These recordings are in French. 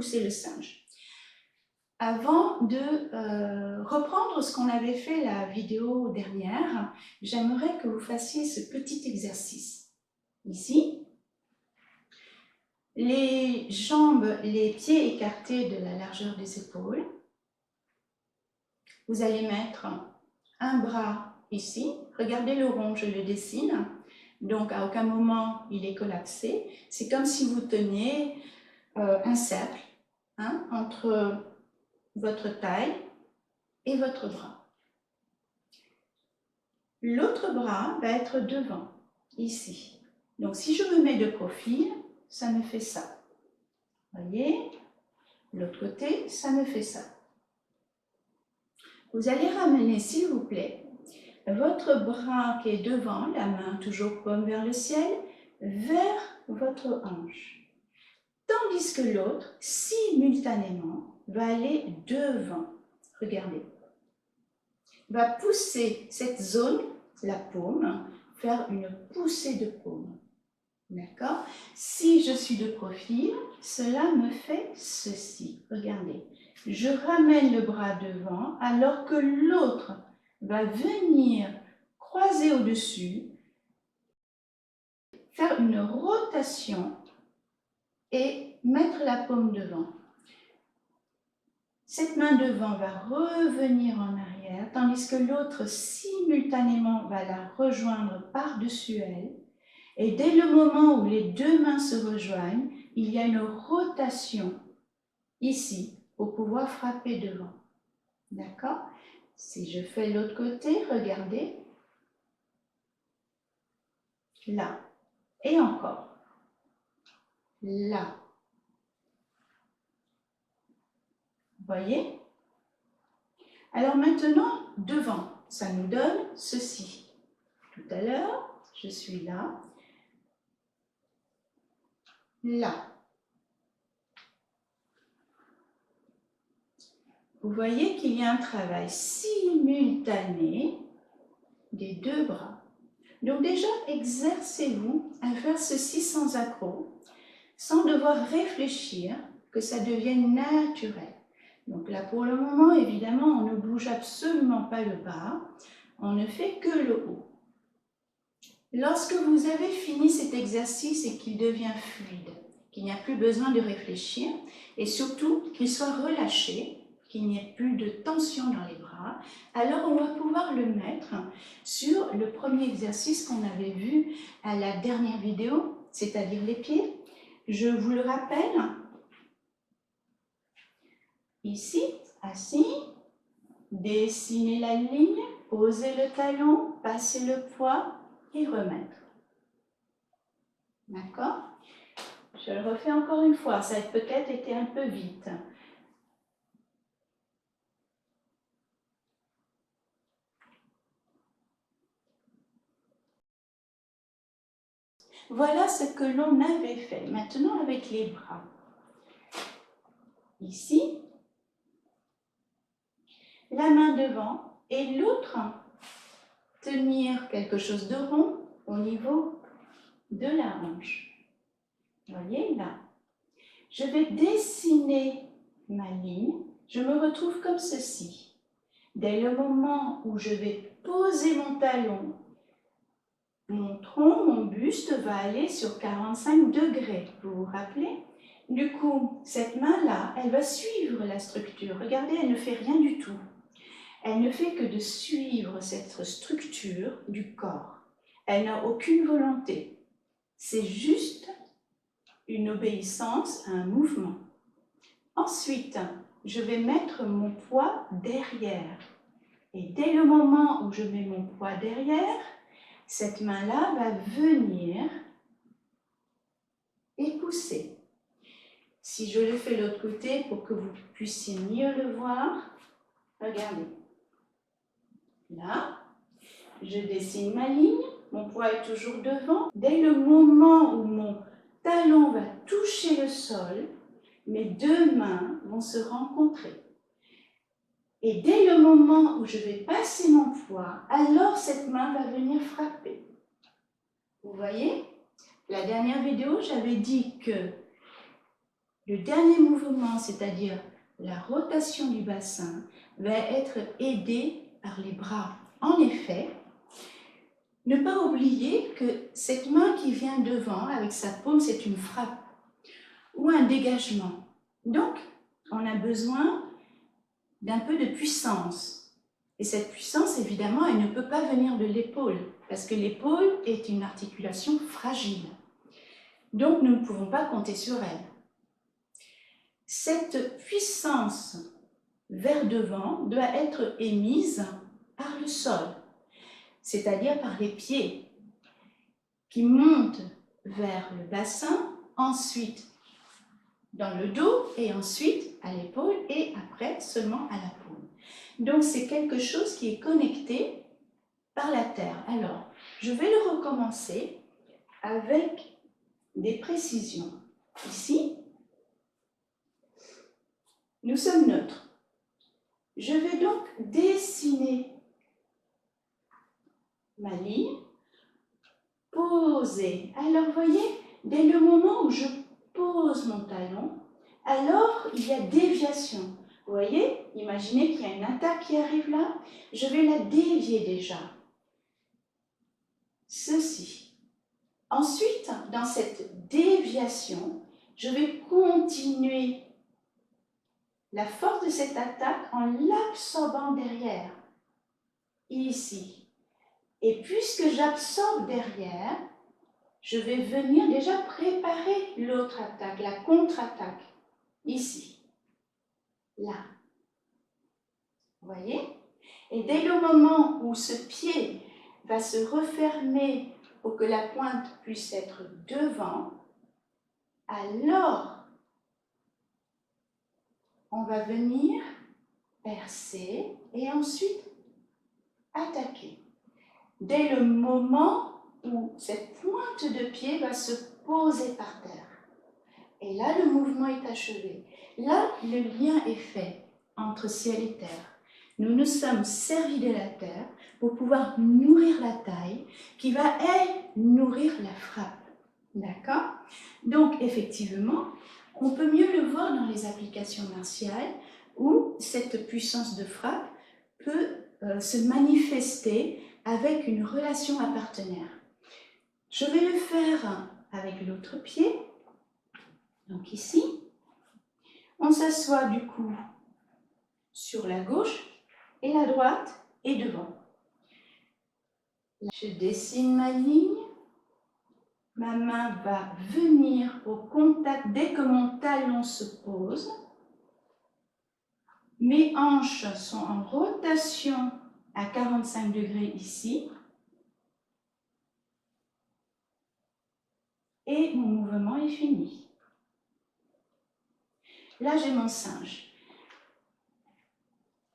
repousser le singe. Avant de reprendre ce qu'on avait fait la vidéo dernière, j'aimerais que vous fassiez ce petit exercice. Ici, les jambes, les pieds écartés de la largeur des épaules. Vous allez mettre un bras ici. Regardez le rond, je le dessine. Donc, à aucun moment, il est collapsé. C'est comme si vous teniez un cercle entre votre taille et votre bras. L'autre bras va être devant, ici. Donc, si je me mets de profil, ça me fait ça. Voyez? L'autre côté, ça me fait ça. Vous allez ramener, s'il vous plaît, votre bras qui est devant, la main toujours paume vers le ciel, vers votre hanche. Tandis que l'autre, simultanément, va aller devant. Regardez. Va pousser cette zone, la paume, faire une poussée de paume. D'accord? Si je suis de profil, cela me fait ceci. Regardez. Je ramène le bras devant alors que l'autre va venir croiser au-dessus, faire une rotation et mettre la paume devant. Cette main devant va revenir en arrière, tandis que l'autre simultanément va la rejoindre par-dessus elle. Et dès le moment où les deux mains se rejoignent, il y a une rotation ici pour pouvoir frapper devant. D'accord? Si je fais l'autre côté, regardez. Là. Et encore. Là. Voyez? Alors maintenant, devant, ça nous donne ceci. Tout à l'heure, je suis là. Là. Vous voyez qu'il y a un travail simultané des deux bras. Donc déjà, exercez-vous à faire ceci sans accroc, sans devoir réfléchir, que ça devienne naturel. Donc là, pour le moment, évidemment, on ne bouge absolument pas le bas, on ne fait que le haut. Lorsque vous avez fini cet exercice et qu'il devient fluide, qu'il n'y a plus besoin de réfléchir, et surtout qu'il soit relâché, qu'il n'y ait plus de tension dans les bras, alors on va pouvoir le mettre sur le premier exercice qu'on avait vu à la dernière vidéo, c'est-à-dire les pieds. Je vous le rappelle, ici, assis, dessinez la ligne, posez le talon, passez le poids et remettre. D'accord? Je le refais encore une fois, ça a peut-être été un peu vite. Voilà ce que l'on avait fait. Maintenant avec les bras. Ici, la main devant et l'autre tenir quelque chose de rond au niveau de la hanche. Voyez là. Je vais dessiner ma ligne. Je me retrouve comme ceci. Dès le moment où je vais poser mon talon, mon tronc, mon buste va aller sur 45 degrés. Vous vous rappelez? Du coup, cette main-là, elle va suivre la structure. Regardez, elle ne fait rien du tout. Elle ne fait que de suivre cette structure du corps. Elle n'a aucune volonté. C'est juste une obéissance à un mouvement. Ensuite, je vais mettre mon poids derrière. Et dès le moment où je mets mon poids derrière, cette main-là va venir et pousser. Si je le fais de l'autre côté pour que vous puissiez mieux le voir, regardez. Là, je dessine ma ligne, mon poids est toujours devant. Dès le moment où mon talon va toucher le sol, mes deux mains vont se rencontrer. Et dès le moment où je vais passer mon poids, alors cette main va venir frapper. Vous voyez? La dernière vidéo, j'avais dit que Le dernier mouvement, c'est-à-dire la rotation du bassin, va être aidé par les bras. En effet, ne pas oublier que cette main qui vient devant avec sa paume, c'est une frappe ou un dégagement. Donc, on a besoin d'un peu de puissance. Et cette puissance, évidemment, elle ne peut pas venir de l'épaule, parce que l'épaule est une articulation fragile. Donc, nous ne pouvons pas compter sur elle. Cette puissance vers devant doit être émise par le sol, c'est-à-dire par les pieds qui montent vers le bassin, ensuite dans le dos et ensuite à l'épaule et après seulement à la paume. Donc c'est quelque chose qui est connecté par la terre. Alors, je vais le recommencer avec des précisions. Ici, nous sommes neutres. Je vais donc dessiner ma ligne, poser. Alors, vous voyez, dès le moment où je pose mon talon, alors il y a déviation. Vous voyez, imaginez qu'il y a une attaque qui arrive là, je vais la dévier déjà. Ceci. Ensuite, dans cette déviation, je vais continuer la force de cette attaque en l'absorbant derrière, ici. Et puisque j'absorbe derrière, je vais venir déjà préparer l'autre attaque, la contre-attaque, ici, là. Vous voyez? Et dès le moment où ce pied va se refermer pour que la pointe puisse être devant, alors on va venir percer et ensuite attaquer. Dès le moment où cette pointe de pied va se poser par terre. Et là, le mouvement est achevé. Là, le lien est fait entre ciel et terre. Nous nous sommes servis de la terre pour pouvoir nourrir la taille qui va, elle, nourrir la frappe. D'accord? Donc, effectivement, on peut mieux le voir dans les applications martiales où cette puissance de frappe peut se manifester avec une relation à partenaire. Je vais le faire avec l'autre pied. Donc ici, on s'assoit du coup sur la gauche et la droite est devant. Je dessine ma ligne. Ma main va venir au contact dès que mon talon se pose. Mes hanches sont en rotation à 45 degrés ici. Et mon mouvement est fini. Là, j'ai mon singe.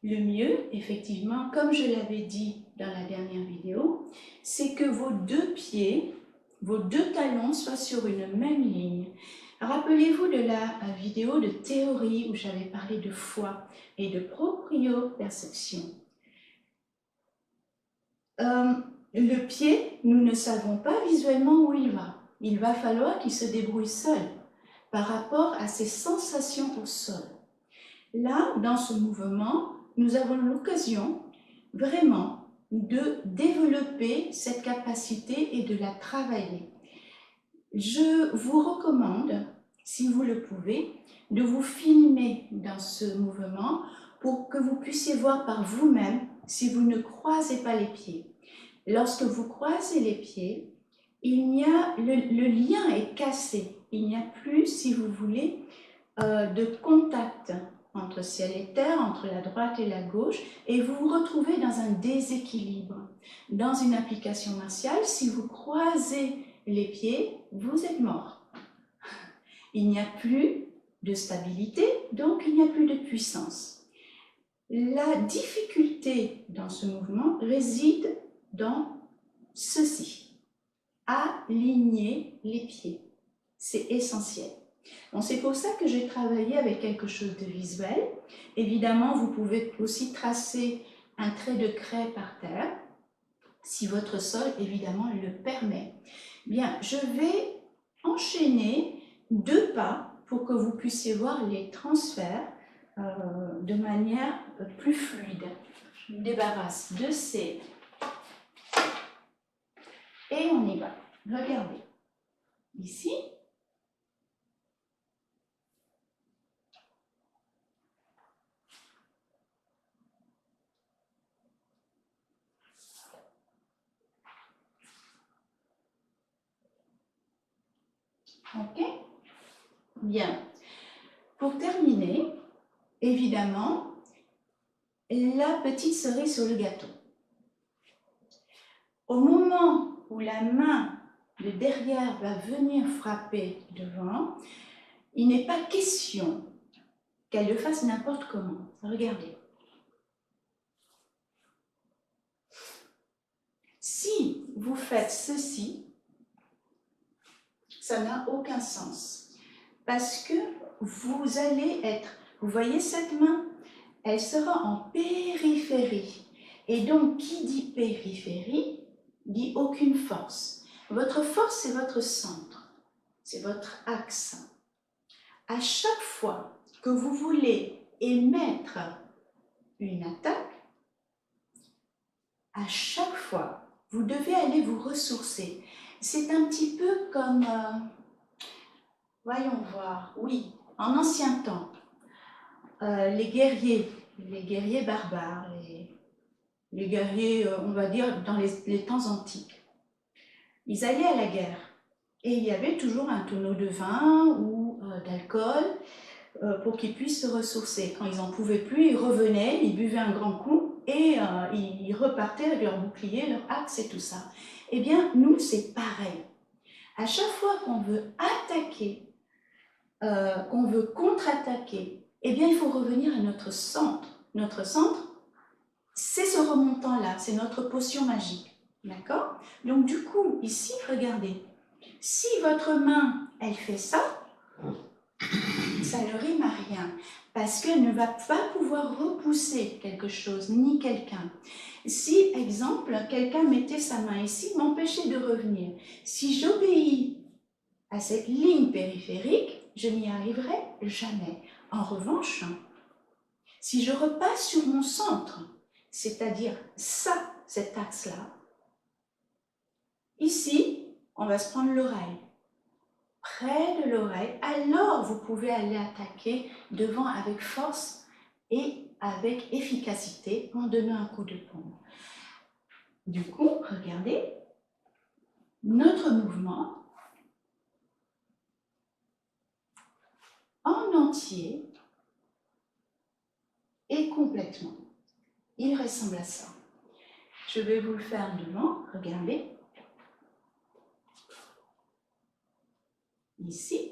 Le mieux, effectivement, comme je l'avais dit dans la dernière vidéo, c'est que vos deux pieds, vos deux talons soient sur une même ligne. Rappelez-vous de la vidéo de théorie où j'avais parlé de foi et de proprioperception. Le pied, nous ne savons pas visuellement où il va. Il va falloir qu'il se débrouille seul par rapport à ses sensations au sol. Là, dans ce mouvement, nous avons l'occasion vraiment de développer cette capacité et de la travailler. Je vous recommande, si vous le pouvez, de vous filmer dans ce mouvement pour que vous puissiez voir par vous-même si vous ne croisez pas les pieds. Lorsque vous croisez les pieds, le lien est cassé. Il n'y a plus, si vous voulez, de contact entre ciel et terre, entre la droite et la gauche, et vous vous retrouvez dans un déséquilibre. Dans une application martiale, si vous croisez les pieds, vous êtes mort. Il n'y a plus de stabilité, donc il n'y a plus de puissance. La difficulté dans ce mouvement réside dans ceci. Aligner les pieds. C'est essentiel. Bon, c'est pour ça que j'ai travaillé avec quelque chose de visuel. Évidemment, vous pouvez aussi tracer un trait de craie par terre, si votre sol, évidemment, le permet. Bien, je vais enchaîner 2 pas pour que vous puissiez voir les transferts de manière plus fluide. Je me débarrasse de ces... Et on y va. Regardez. Ici. Ok? Bien. Pour terminer, évidemment, la petite cerise sur le gâteau. Au moment où la main de derrière va venir frapper devant, il n'est pas question qu'elle le fasse n'importe comment. Regardez. Si vous faites ceci, ça n'a aucun sens. Parce que vous allez être, vous voyez cette main, elle sera en périphérie. Et donc, qui dit périphérie, dit aucune force. Votre force, c'est votre centre, c'est votre axe. À chaque fois que vous voulez émettre une attaque, à chaque fois, vous devez aller vous ressourcer. C'est un petit peu comme, voyons voir, oui, en ancien temps, les guerriers barbares, les guerriers, on va dire, dans les temps antiques. Ils allaient à la guerre et il y avait toujours un tonneau de vin ou d'alcool pour qu'ils puissent se ressourcer. Quand ils n'en pouvaient plus, ils revenaient, ils buvaient un grand coup et ils repartaient avec leur bouclier, leur axe et tout ça. Eh bien, nous, c'est pareil. À chaque fois qu'on veut attaquer, qu'on veut contre-attaquer, eh bien, il faut revenir à notre centre. Notre centre, c'est ce remontant-là, c'est notre potion magique. D'accord? Donc, du coup, ici, regardez. Si votre main, elle fait ça, ça ne rime à rien. Parce qu'elle ne va pas pouvoir repousser quelque chose, ni quelqu'un. Si, exemple, quelqu'un mettait sa main ici, m'empêchait de revenir. Si j'obéis à cette ligne périphérique, je n'y arriverai jamais. En revanche, si je repasse sur mon centre, c'est-à-dire ça, cet axe-là, ici, on va se prendre l'oreille. Près de l'oreille, alors vous pouvez aller attaquer devant avec force et avec efficacité en donnant un coup de paume. Du coup, regardez, notre mouvement en entier et complètement. Il ressemble à ça. Je vais vous le faire devant, regardez. Ici.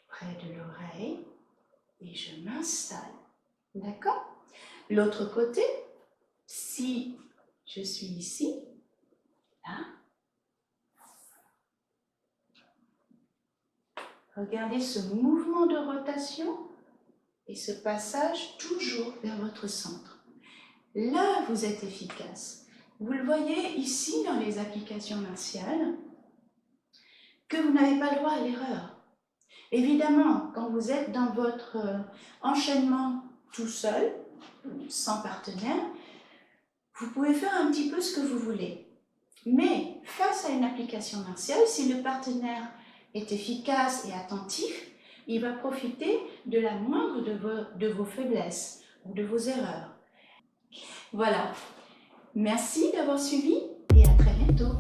Près de l'oreille. Et je m'installe. D'accord? L'autre côté, si je suis ici, là. Regardez ce mouvement de rotation et ce passage toujours vers votre centre. Là, vous êtes efficace. Vous le voyez ici dans les applications martiales, que vous n'avez pas le droit à l'erreur. Évidemment, quand vous êtes dans votre enchaînement tout seul, sans partenaire, vous pouvez faire un petit peu ce que vous voulez. Mais face à une application martiale, si le partenaire est efficace et attentif, il va profiter de la moindre de vos faiblesses ou de vos erreurs. Voilà. Merci d'avoir suivi et à très bientôt.